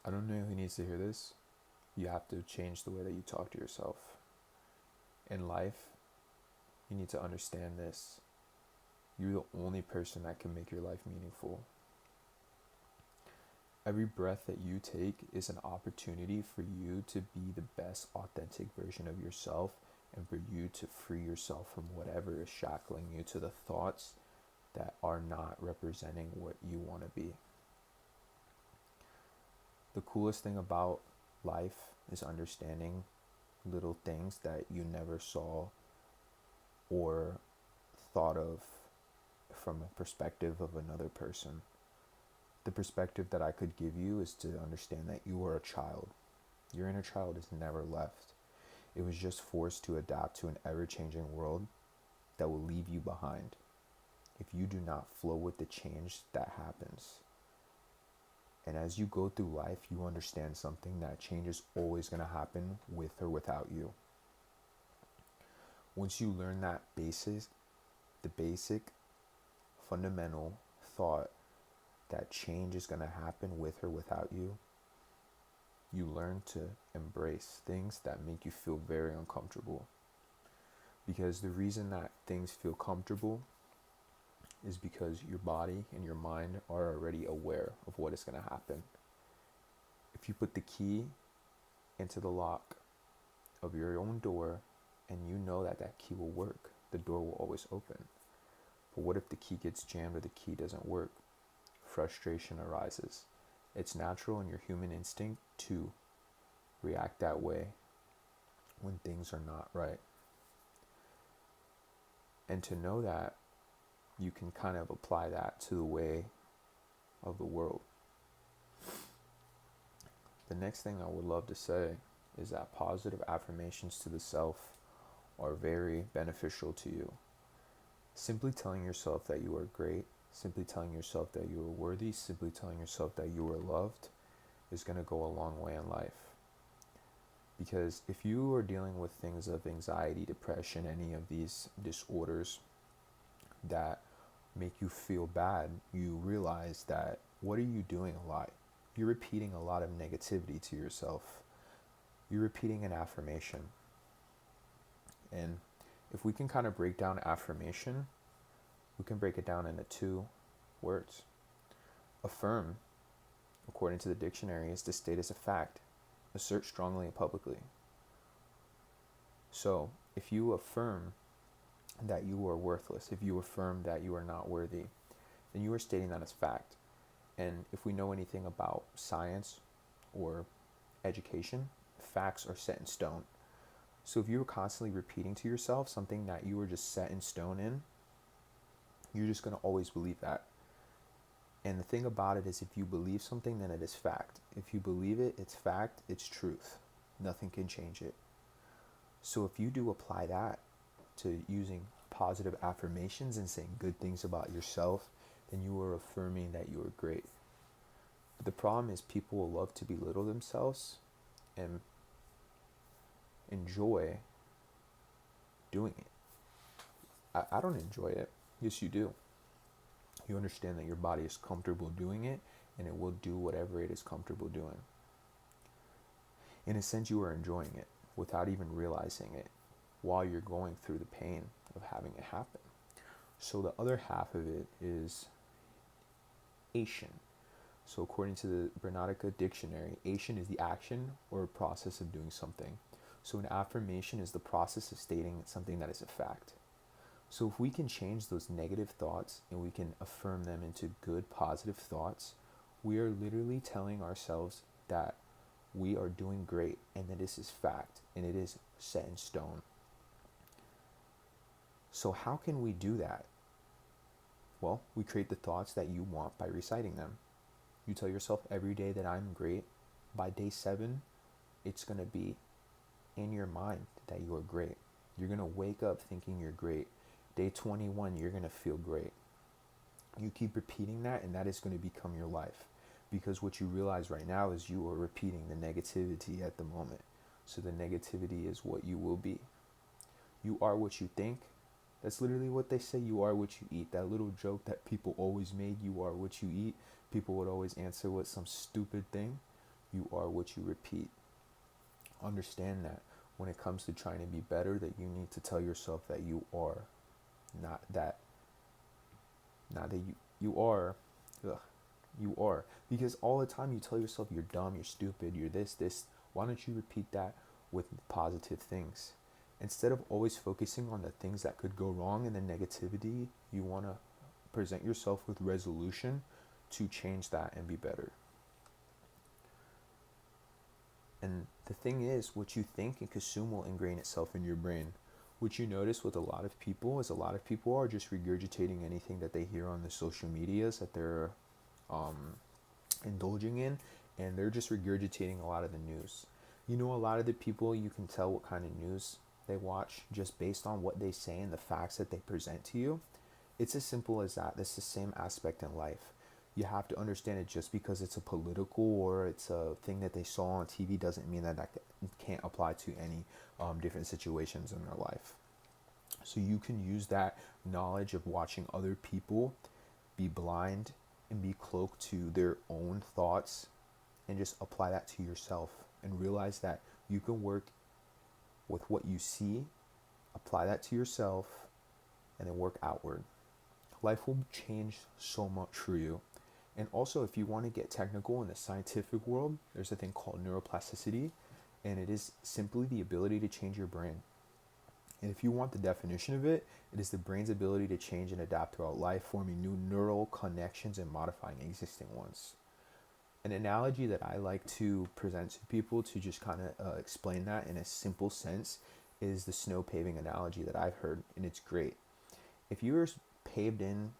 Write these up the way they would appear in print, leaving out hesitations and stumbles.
I don't know who needs to hear this. You have to change the way that you talk to yourself. In life, you need to understand this. You're the only person that can make your life meaningful. Every breath that you take is an opportunity for you to be the best authentic version of yourself and for you to free yourself from whatever is shackling you to the thoughts that are not representing what you want to be. The coolest thing about life is understanding little things that you never saw or thought of from a perspective of another person. The perspective that I could give you is to understand that you are a child. Your inner child is never left. It was just forced to adapt to an ever-changing world that will leave you behind if you do not flow with the change that happens. And as you go through life, you understand something, that change is always going to happen with or without you. Once you learn that the basic fundamental thought that change is going to happen with or without you, you learn to embrace things that make you feel very uncomfortable. Because the reason that things feel comfortable is because your body and your mind are already aware of what is going to happen. If you put the key into the lock of your own door and you know that that key will work, the door will always open. But what if the key gets jammed or the key doesn't work? Frustration arises. It's natural in your human instinct to react that way when things are not right. And to know that, you can kind of apply that to the way of the world. The next thing I would love to say is that positive affirmations to the self are very beneficial to you. Simply telling yourself that you are great, simply telling yourself that you are worthy, simply telling yourself that you are loved is going to go a long way in life. Because if you are dealing with things of anxiety, depression, any of these disorders that make you feel bad, you realize that what are you doing a lot? You're repeating a lot of negativity to yourself. You're repeating an affirmation. And if we can kind of break down affirmation, we can break it down into two words. Affirm, according to the dictionary, is to state as a fact, assert strongly and publicly. So if you affirm that you are worthless, if you affirm that you are not worthy, then you are stating that as fact. And if we know anything about science or education, facts are set in stone. So if you were constantly repeating to yourself something that you were just set in stone in, you're just going to always believe that. And the thing about it is, if you believe something, then it is fact. If you believe it, it's fact, it's truth. Nothing can change it. So if you do apply that to using positive affirmations and saying good things about yourself, then you are affirming that you are great. But the problem is, people will love to belittle themselves and enjoy doing it. I don't enjoy it. Yes, you do. You understand that your body is comfortable doing it, and it will do whatever it is comfortable doing. In a sense, you are enjoying it without even realizing it while you're going through the pain of having it happen. So the other half of it is ation. So according to the Bronatica dictionary, ation is the action or process of doing something. So an affirmation is the process of stating something that is a fact. So if we can change those negative thoughts and we can affirm them into good, positive thoughts, we are literally telling ourselves that we are doing great and that this is fact and it is set in stone. So how can we do that? Well, we create the thoughts that you want by reciting them. You tell yourself every day that I'm great. By day 7, it's going to be in your mind that you are great. You're going to wake up thinking you're great. Day 21, you're going to feel great. You keep repeating that, and that is going to become your life. Because what you realize right now is you are repeating the negativity at the moment. So the negativity is what you will be. You are what you think. That's literally what they say. You are what you eat. That little joke that people always made, you are what you eat. People would always answer with some stupid thing. You are what you repeat. Understand that when it comes to trying to be better, that you need to tell yourself that you are, not that, not that you are. Ugh, you are. Because all the time you tell yourself you're dumb, you're stupid, you're this. Why don't you repeat that with positive things? Instead of always focusing on the things that could go wrong and the negativity, you want to present yourself with resolution to change that and be better. And the thing is, what you think and consume will ingrain itself in your brain. What you notice with a lot of people is a lot of people are just regurgitating anything that they hear on the social medias that they're um, indulging in, and they're just regurgitating a lot of the news. You know, a lot of the people, you can tell what kind of news they watch just based on what they say and the facts that they present to you. It's as simple as that. It's the same aspect in life. You have to understand it. Just because it's a political or it's a thing that they saw on TV doesn't mean that that can't apply to any different situations in their life. So you can use that knowledge of watching other people be blind and be cloaked to their own thoughts and just apply that to yourself and realize that you can work with what you see, apply that to yourself, and then work outward. Life will change so much for you. And also, if you want to get technical in the scientific world, there's a thing called neuroplasticity, and it is simply the ability to change your brain. And if you want the definition of it, it is the brain's ability to change and adapt throughout life, forming new neural connections and modifying existing ones. An analogy that I like to present to people to just kind of explain that in a simple sense is the snow paving analogy that I've heard, and it's great. If you're paved in,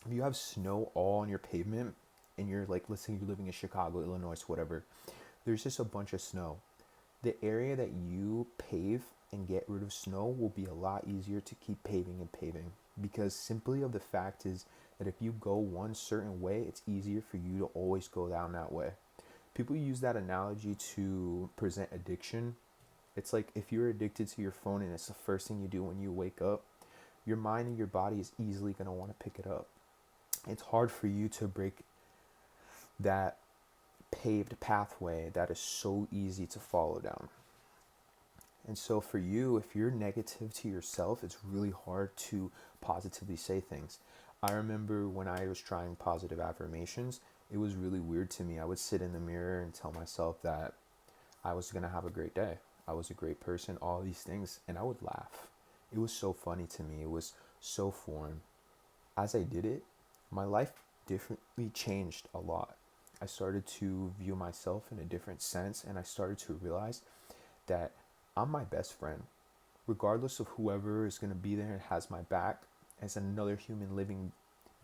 if you have snow all on your pavement, and you're like, let's say you're living in Chicago, Illinois, whatever, there's just a bunch of snow. The area that you pave and get rid of snow will be a lot easier to keep paving and paving, because simply of the fact is that if you go one certain way, it's easier for you to always go down that way. People use that analogy to present addiction. It's like if you're addicted to your phone and it's the first thing you do when you wake up, your mind and your body is easily going to want to pick it up. It's hard for you to break that paved pathway that is so easy to follow down. And so for you, if you're negative to yourself, it's really hard to positively say things. I remember when I was trying positive affirmations, it was really weird to me. I would sit in the mirror and tell myself that I was going to have a great day. I was a great person, all these things, and I would laugh. It was so funny to me. It was so foreign. As I did it, my life differently changed a lot. I started to view myself in a different sense, and I started to realize that I'm my best friend. Regardless of whoever is going to be there and has my back, as another human living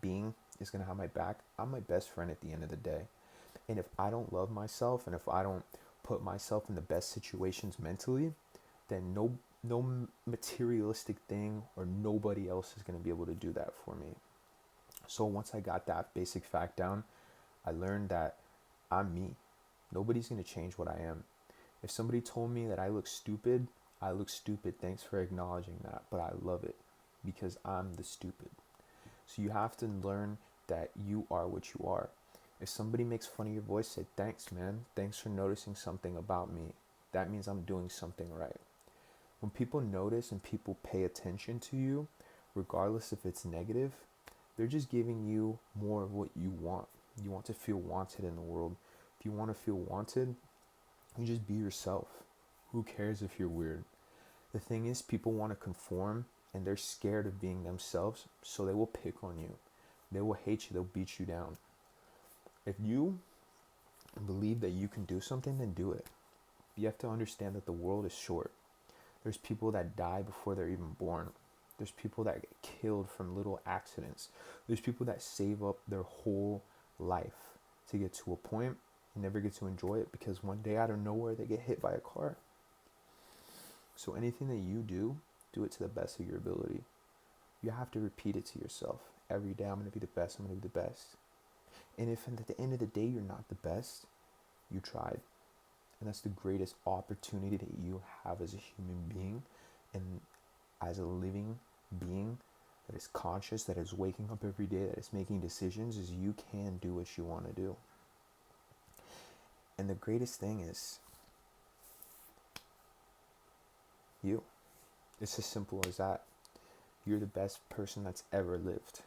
being is going to have my back, I'm my best friend at the end of the day. And if I don't love myself and if I don't put myself in the best situations mentally, then no materialistic thing or nobody else is going to be able to do that for me. So once I got that basic fact down, I learned that I'm me. Nobody's going to change what I am. If somebody told me that I look stupid, I look stupid. Thanks for acknowledging that. But I love it because I'm the stupid. So you have to learn that you are what you are. If somebody makes fun of your voice, say, thanks, man. Thanks for noticing something about me. That means I'm doing something right. When people notice and people pay attention to you, regardless if it's negative, they're just giving you more of what you want. You want to feel wanted in the world. If you want to feel wanted, you just be yourself. Who cares if you're weird? The thing is, people want to conform and they're scared of being themselves, so they will pick on you. They will hate you, they'll beat you down. If you believe that you can do something, then do it. You have to understand that the world is short. There's people that die before they're even born. There's people that get killed from little accidents. There's people that save up their whole life to get to a point and never get to enjoy it because one day out of nowhere they get hit by a car. So anything that you do it to the best of your ability. You have to repeat it to yourself. Every day I'm going to be the best, I'm going to be the best. And if at the end of the day you're not the best, you tried. And that's the greatest opportunity that you have as a human being and as a living being that is conscious, that is waking up every day, that is making decisions, is you can do what you want to do. And the greatest thing is you. It's as simple as that. You're the best person that's ever lived.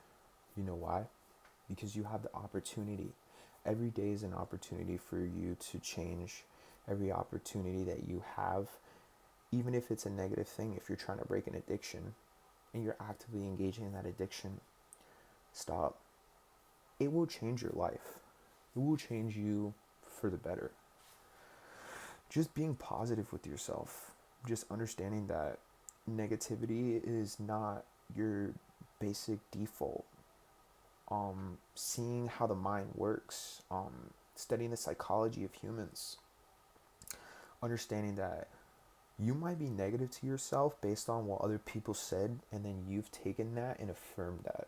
You know why? Because you have the opportunity. Every day is an opportunity for you to change. Every opportunity that you have, even if it's a negative thing, if you're trying to break an addiction and you're actively engaging in that addiction, stop. It will change your life. It will change you for the better. Just being positive with yourself. Just understanding that negativity is not your basic default. Seeing how the mind works, studying the psychology of humans, understanding that you might be negative to yourself based on what other people said, and then you've taken that and affirmed that.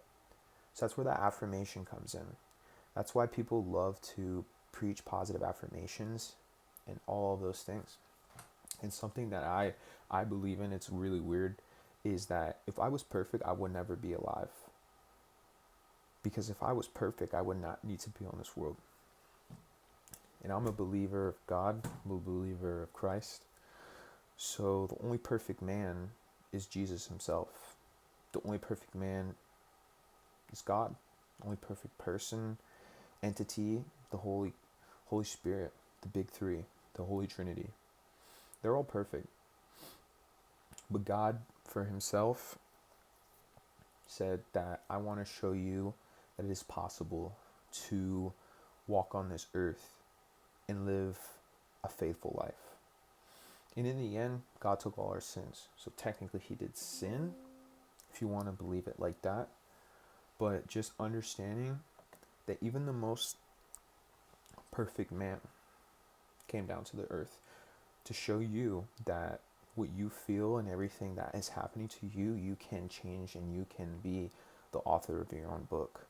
So that's where that affirmation comes in. That's why people love to preach positive affirmations and all of those things. And something that I believe in, it's really weird, is that if I was perfect, I would never be alive. Because if I was perfect, I would not need to be on this world. And I'm a believer of God, I'm a believer of Christ. So the only perfect man is Jesus himself. The only perfect man is God. The only perfect person, entity, the Holy Spirit, the big three, the Holy Trinity. They're all perfect. But God, for himself, said that I want to show you that it is possible to walk on this earth and live a faithful life. And in the end, God took all our sins. So technically he did sin, if you want to believe it like that. But just understanding that even the most perfect man came down to the earth to show you that what you feel and everything that is happening to you, you can change and you can be the author of your own book.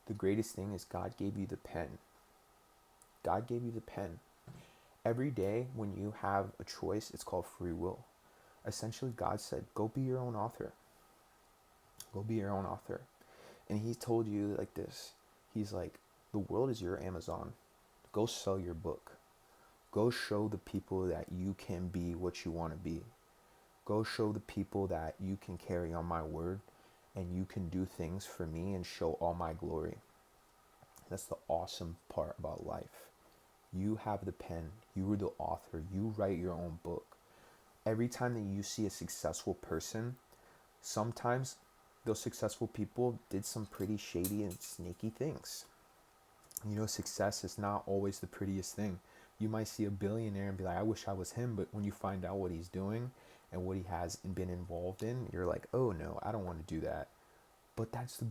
The greatest thing is God gave you the pen. God gave you the pen. Every day when you have a choice, it's called free will. Essentially, God said, go be your own author. Go be your own author. And he told you like this. He's like, the world is your Amazon. Go sell your book. Go show the people that you can be what you want to be. Go show the people that you can carry on my word and you can do things for me and show all my glory. That's the awesome part about life. You have the pen. You are the author. You write your own book. Every time that you see a successful person, sometimes those successful people did some pretty shady and sneaky things. You know, success is not always the prettiest thing. You might see a billionaire and be like, I wish I was him. But when you find out what he's doing and what he has been involved in, you're like, oh no, I don't want to do that. But that's the